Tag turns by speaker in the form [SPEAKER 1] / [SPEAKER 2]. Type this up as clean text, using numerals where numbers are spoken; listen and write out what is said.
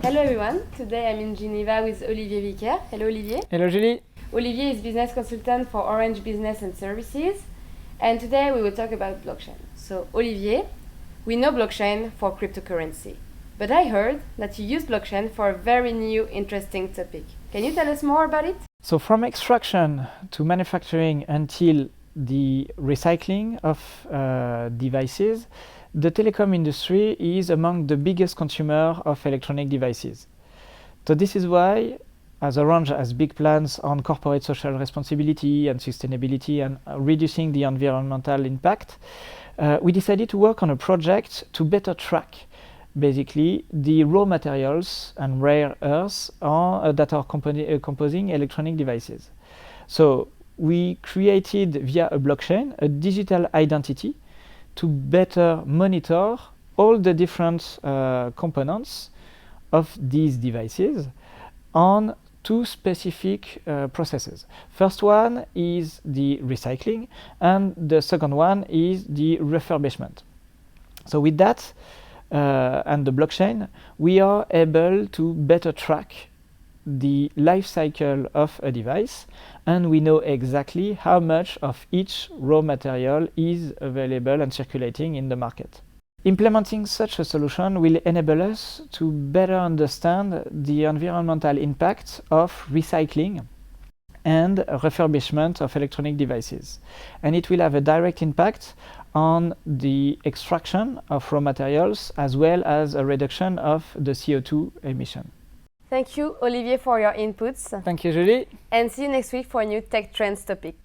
[SPEAKER 1] Hello everyone, today I'm in Geneva with Olivier Vicaire. Hello Olivier.
[SPEAKER 2] Hello Julie.
[SPEAKER 1] Olivier is business consultant for Orange Business and Services, and today we will talk about blockchain. So Olivier, we know blockchain for cryptocurrency, but I heard that you use blockchain for a very new interesting topic. Can you tell us more about it?
[SPEAKER 2] So from extraction to manufacturing until the recycling of devices, the telecom industry is among the biggest consumer of electronic devices. So this is why, as Orange has big plans on corporate social responsibility and sustainability and reducing the environmental impact, we decided to work on a project to better track basically the raw materials and rare earths that are composing electronic devices. So we created via a blockchain a digital identity to better monitor all the different components of these devices on two specific processes. First one is the recycling, and the second one is the refurbishment. So with that and the blockchain, we are able to better track the life cycle of a device, and we know exactly how much of each raw material is available and circulating in the market. Implementing such a solution will enable us to better understand the environmental impact of recycling and refurbishment of electronic devices. And it will have a direct impact on the extraction of raw materials as well as a reduction of the CO2 emission.
[SPEAKER 1] Thank you, Olivier, for your inputs.
[SPEAKER 2] Thank you, Julie.
[SPEAKER 1] And see you next week for a new tech trends topic.